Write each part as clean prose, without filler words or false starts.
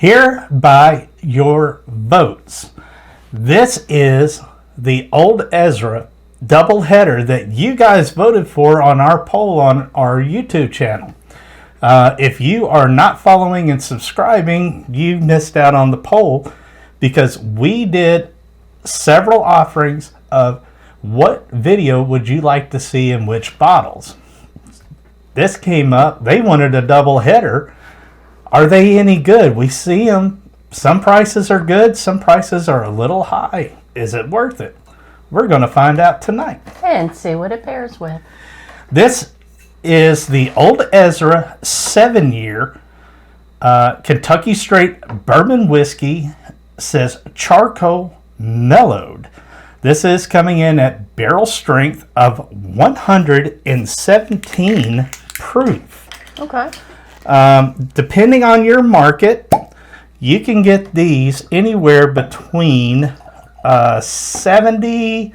Hereby your votes. This is the Old Ezra doubleheader that you guys voted for on our poll on our YouTube channel. If you are not following and subscribing, you missed out on the poll because we did several offerings of what video would you like to see in which bottles. This came up. They wanted a double header. Are they any good? We see them. Some prices are good. Some prices are a little high. Is it worth it? We're going to find out tonight. And see what it pairs with. This is the Old Ezra 7-year Kentucky Straight Bourbon Whiskey. Says charcoal mellowed. This is coming in at barrel strength of 117 proof. Okay. Depending on your market, you can get these anywhere between 70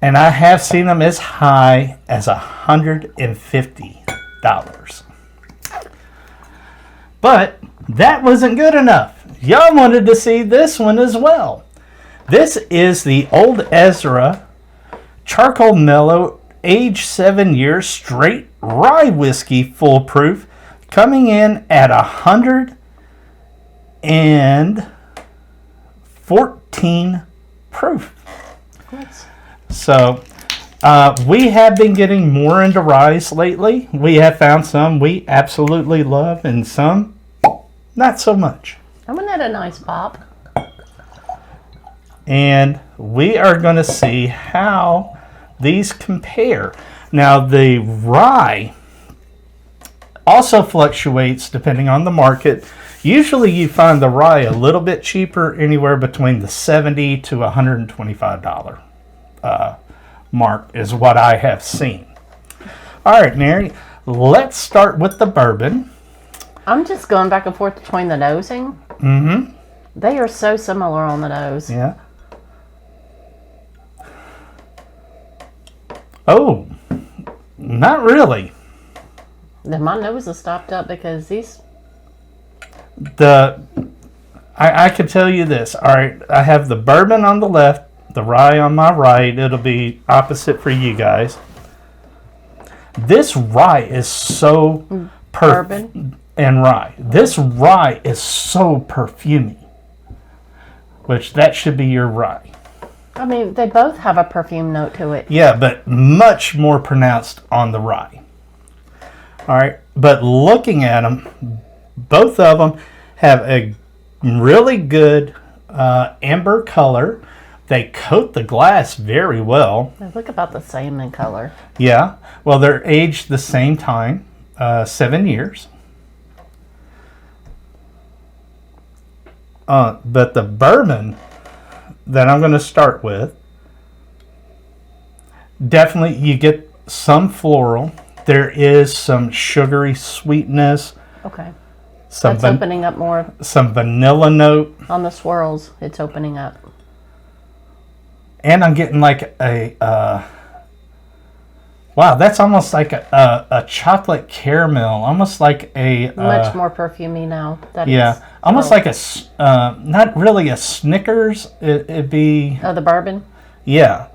and I have seen them as high as $150. But that wasn't good enough. Y'all wanted to see this one as well. This is the Old Ezra Charcoal Mellow aged 7 years straight rye whiskey full proof, coming in at 114 proof. So we have been getting more into ryes lately. We have found some we absolutely love and some not so much. I'm gonna add a nice pop. And we are going to see how these compare. Now, the rye also fluctuates depending on the market. Usually you find the rye a little bit cheaper, anywhere between the $70 to $125 mark is what I have seen. All right, Mary, let's start with the bourbon. I'm just going back and forth between the nosing. Mm-hmm. They are so similar on the nose. Yeah. Oh, not really. Then my nose is stopped up because these... I can tell you this. All right, I have the bourbon on the left, the rye on my right. It'll be opposite for you guys. This rye is so Bourbon and rye. This rye is so perfumey, which that should be your rye. I mean, they both have a perfume note to it. Yeah, but much more pronounced on the rye. All right, but looking at them, both of them have a really good amber color. They coat the glass very well. They look about the same in color. Yeah, well, they're aged the same time, 7 years. But the bourbon that I'm going to start with, definitely you get some floral. There is some sugary sweetness. Okay. That's opening up more. Some vanilla note. On the swirls, it's opening up. And I'm getting like a, wow, that's almost like a chocolate caramel. Almost like a... Much more perfumey now. Yeah. Almost like a, not really a Snickers. It'd be... Oh, the bourbon? Yeah.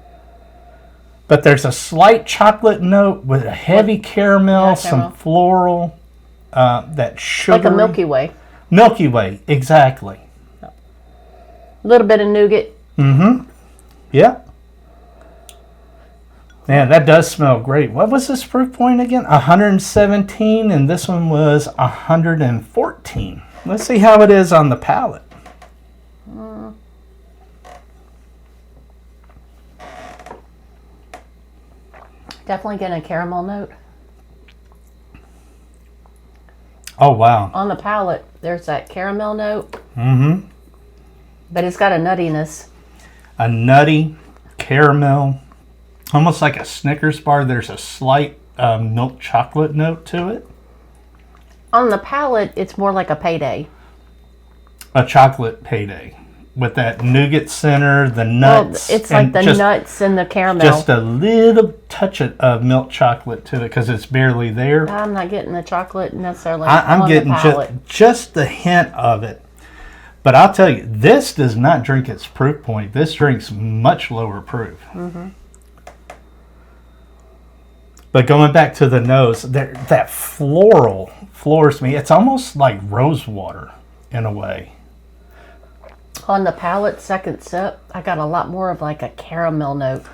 But there's a slight chocolate note with a heavy caramel, some floral, that sugar. Like a Milky Way. Milky Way, exactly. A little bit of nougat. Mm-hmm. Yeah. Man, that does smell great. What was this proof point again? 117, and this one was 114. Let's see how it is on the palate. Definitely getting a caramel note. Oh, wow. On the palate, there's that caramel note. Mm-hmm. But it's got a nuttiness. A nutty caramel, almost like a Snickers bar. There's a slight milk chocolate note to it. On the palate, it's more like a payday. A chocolate payday. With that nougat center, the nuts. Well, it's like the nuts and the caramel. Just a little touch of milk chocolate to it because it's barely there. I'm not getting the chocolate necessarily. I'm getting just the hint of it. But I'll tell you, this does not drink its proof point. This drinks much lower proof. Mm-hmm. But going back to the nose, that floral floors me. It's almost like rose water in a way. On the palate, second sip, I got a lot more of like a caramel note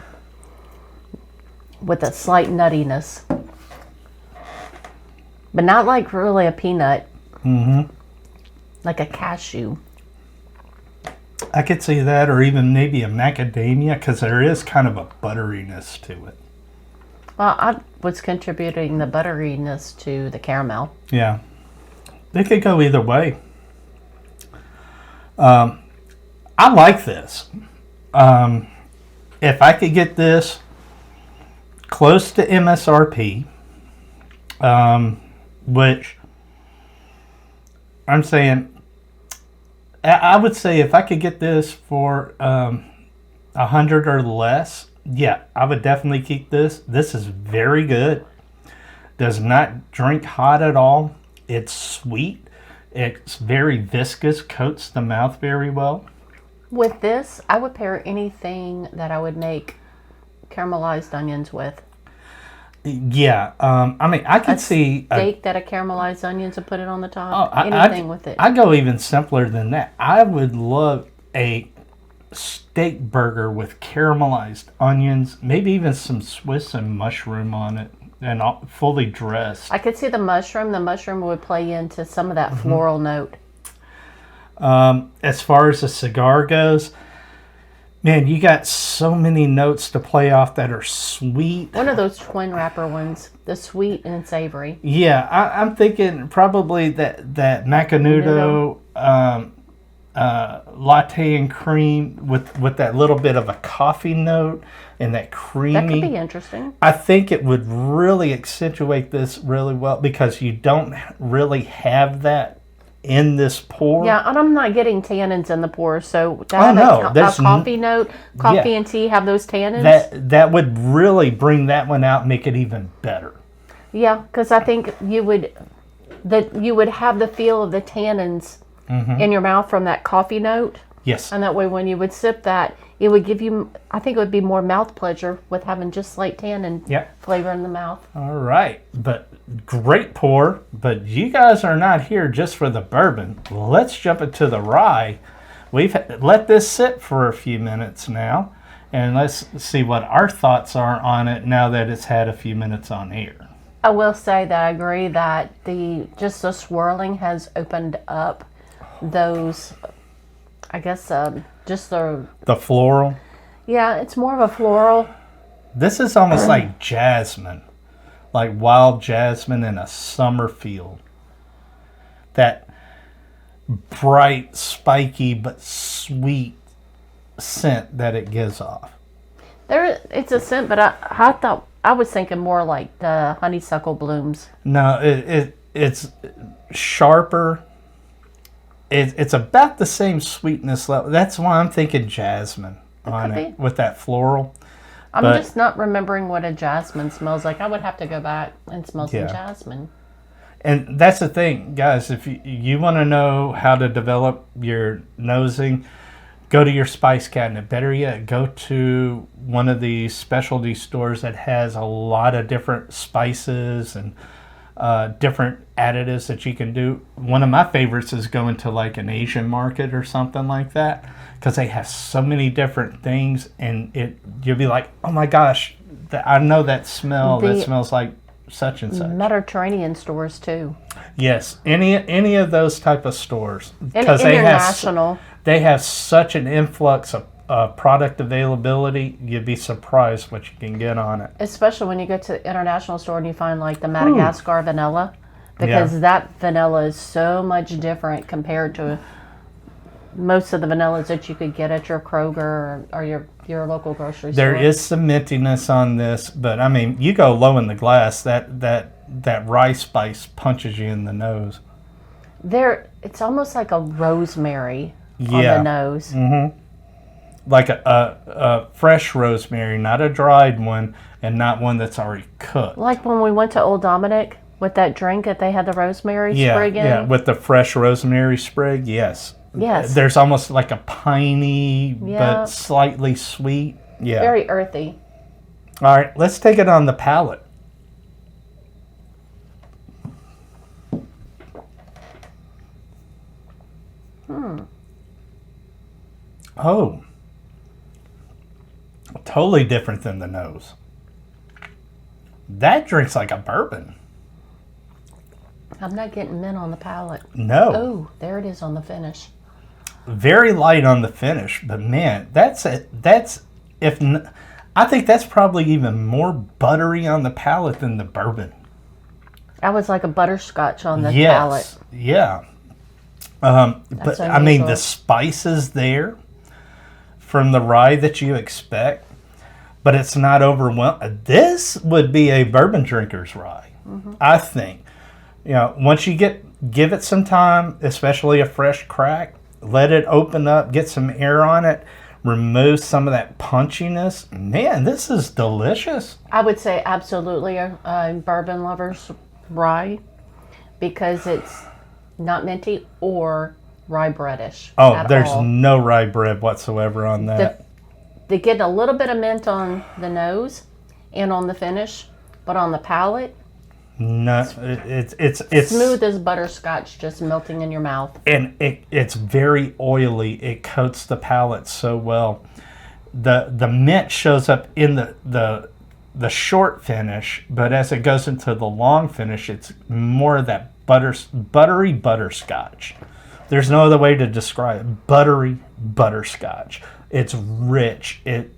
with a slight nuttiness. But not like really a peanut. Mm-hmm. Like a cashew. I could see that, or even maybe a macadamia, because there is kind of a butteriness to it. Well, I was contributing the butteriness to the caramel. Yeah. They could go either way. I like this. If I could get this close to MSRP, which I'm saying, I would say if I could get this for 100 or less, yeah, I would definitely keep this. This is very good. Does not drink hot at all. It's sweet. It's very viscous, coats the mouth very well. With this, I would pair anything that I would make caramelized onions with. Yeah, I mean, I could see steak that are caramelized onions and put it on the top. Anything with it. I go even simpler than that. I would love a steak burger with caramelized onions, maybe even some Swiss and mushroom on it, and fully dressed. I could see the mushroom. The mushroom would play into some of that floral note. As far as the cigar goes, man, you got so many notes to play off that are sweet. One of those twin wrapper ones, the sweet and savory. Yeah, I'm thinking probably that Macanudo latte and cream with that little bit of a coffee note and that creamy. That could be interesting. I think it would really accentuate this really well because you don't really have that in this pour. Yeah, and I'm not getting tannins in the pour, so to have a coffee note, coffee and tea have those tannins. That would really bring that one out and make it even better. Yeah, because I think you would have the feel of the tannins in your mouth from that coffee note. Yes. And that way when you would sip that, it would give you, I think it would be more mouth pleasure with having just slight tannin flavor in the mouth. All right. But great pour. But you guys are not here just for the bourbon. Let's jump into the rye. We've let this sit for a few minutes now. And let's see what our thoughts are on it now that it's had a few minutes on air. I will say that I agree that the swirling has opened up those, I guess, just the floral. Yeah, it's more of a floral. This is almost like jasmine, like wild jasmine in a summer field. That bright, spiky, but sweet scent that it gives off. It's a scent, but I thought I was thinking more like the honeysuckle blooms. No, it's sharper. It's about the same sweetness level. That's why I'm thinking jasmine on it with that floral. I'm just not remembering what a jasmine smells like. I would have to go back and smell some jasmine. And that's the thing, guys. If you want to know how to develop your nosing, go to your spice cabinet. Better yet, go to one of these specialty stores that has a lot of different spices and different additives that you can do. One of my favorites is going to like an Asian market or something like that because they have so many different things, and you'll be like, oh my gosh, I know that smell. That smells like such and such. Mediterranean stores too. Yes, any of those type of stores because they have such an influx of product availability. You'd be surprised what you can get on it. Especially when you go to the international store and you find like the Madagascar vanilla, because that vanilla is so much different compared to most of the vanillas that you could get at your Kroger or your local grocery store. There is some mintiness on this, but I mean, you go low in the glass, that rye spice punches you in the nose. It's almost like a rosemary on the nose. Mm-hmm. Like a fresh rosemary, not a dried one, and not one that's already cooked. Like when we went to Old Dominic with that drink that they had the rosemary sprig in. Yeah, with the fresh rosemary sprig, yes. Yes. There's almost like a piney, Yeah. but slightly sweet. Yeah. Very earthy. All right, let's take it on the palate. Oh, totally different than the nose. That drinks like a bourbon. I'm not getting mint on the palate. No. Oh, there it is on the finish. Very light on the finish, but man, I think that's probably even more buttery on the palate than the bourbon. That was like a butterscotch on the Yes. palate. Yeah. But That's I mean, unusual. the spices there from the rye that you expect, but it's not overwhelming. This would be a bourbon drinker's rye, I think. You know, once you give it some time, especially a fresh crack, let it open up, get some air on it, remove some of that punchiness. Man, this is delicious. I would say absolutely a bourbon lover's rye because it's not minty or rye breadish. Oh, at there's all. no rye bread whatsoever on that. They get a little bit of mint on the nose and on the finish, but on the palate, No, it's smooth as butterscotch just melting in your mouth. and it's very oily. It coats the palate so well. The mint shows up in the short finish, but as it goes into the long finish, it's more of that buttery butterscotch. There's no other way to describe it. Buttery butterscotch. It's rich. It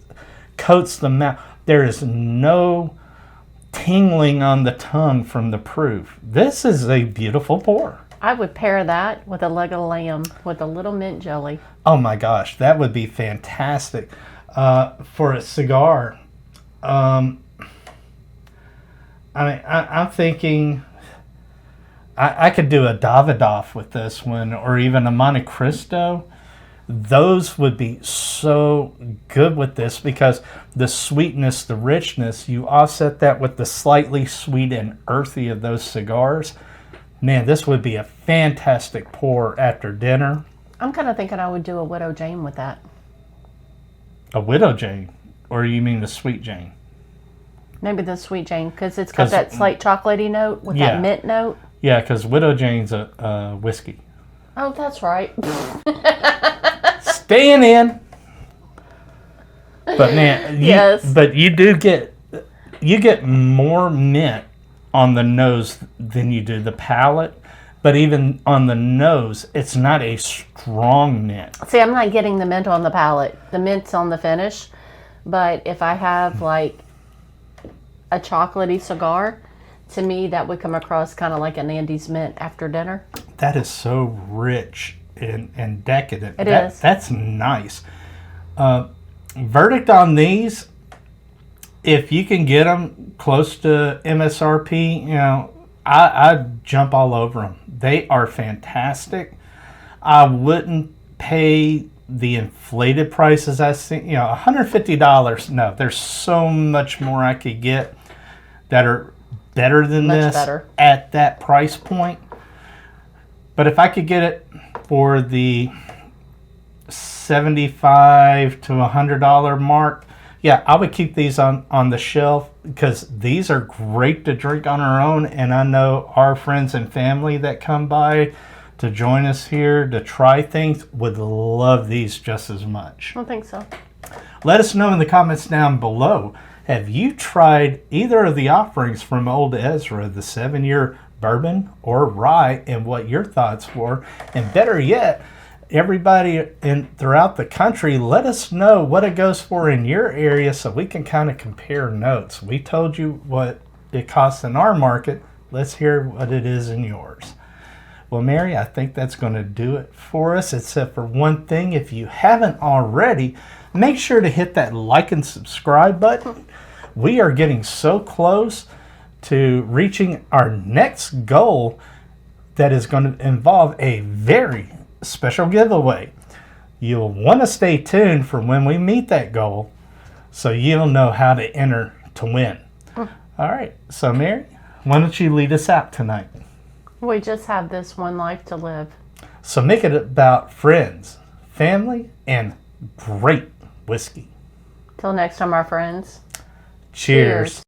coats the mouth. There is no tingling on the tongue from the proof. This is a beautiful pour. I would pair that with a leg of lamb with a little mint jelly. Oh my gosh, that would be fantastic. For a cigar, I'm thinking I could do a Davidoff with this one, or even a Monte Cristo. Those would be so good with this because the sweetness, the richness, you offset that with the slightly sweet and earthy of those cigars. Man, this would be a fantastic pour after dinner. I'm kind of thinking I would do a Widow Jane with that. A Widow Jane, or you mean the Sweet Jane? Maybe the Sweet Jane because it's got 'Cause- that slight chocolatey note with Yeah. that mint note. Yeah, because Widow Jane's a whiskey. Oh, that's right. Staying in. But man, Yes. But you get more mint on the nose than you do the palate. But even on the nose, it's not a strong mint. See, I'm not getting the mint on the palate. The mint's on the finish. But if I have like a chocolatey cigar, to me that would come across kind of like an Andes mint after dinner. That is so rich and decadent. It is. That's nice. Verdict on these, if you can get them close to MSRP, you know, I'd jump all over them. They are fantastic. I wouldn't pay the inflated prices I see. You know, $150. No, there's so much more I could get that are better than Much this better. at that price point. But if I could get it for the $75 to $100 mark, yeah, I would keep these on the shelf because these are great to drink on our own. And I know our friends and family that come by to join us here to try things would love these just as much. I don't think so. Let us know in the comments down below. Have you tried either of the offerings from Old Ezra, the 7-year bourbon or rye, and what your thoughts were? And better yet, everybody throughout the country, let us know what it goes for in your area so we can kind of compare notes. We told you what it costs in our market. Let's hear what it is in yours. Well, Mary, I think that's going to do it for us, except for one thing. If you haven't already, make sure to hit that like and subscribe button. We are getting so close to reaching our next goal that is going to involve a very special giveaway. You'll want to stay tuned for when we meet that goal so you'll know how to enter to win. All right, so Mary, why don't you lead us out tonight? We just have this one life to live. So make it about friends, family, and great whiskey. Till next time, our friends. Cheers.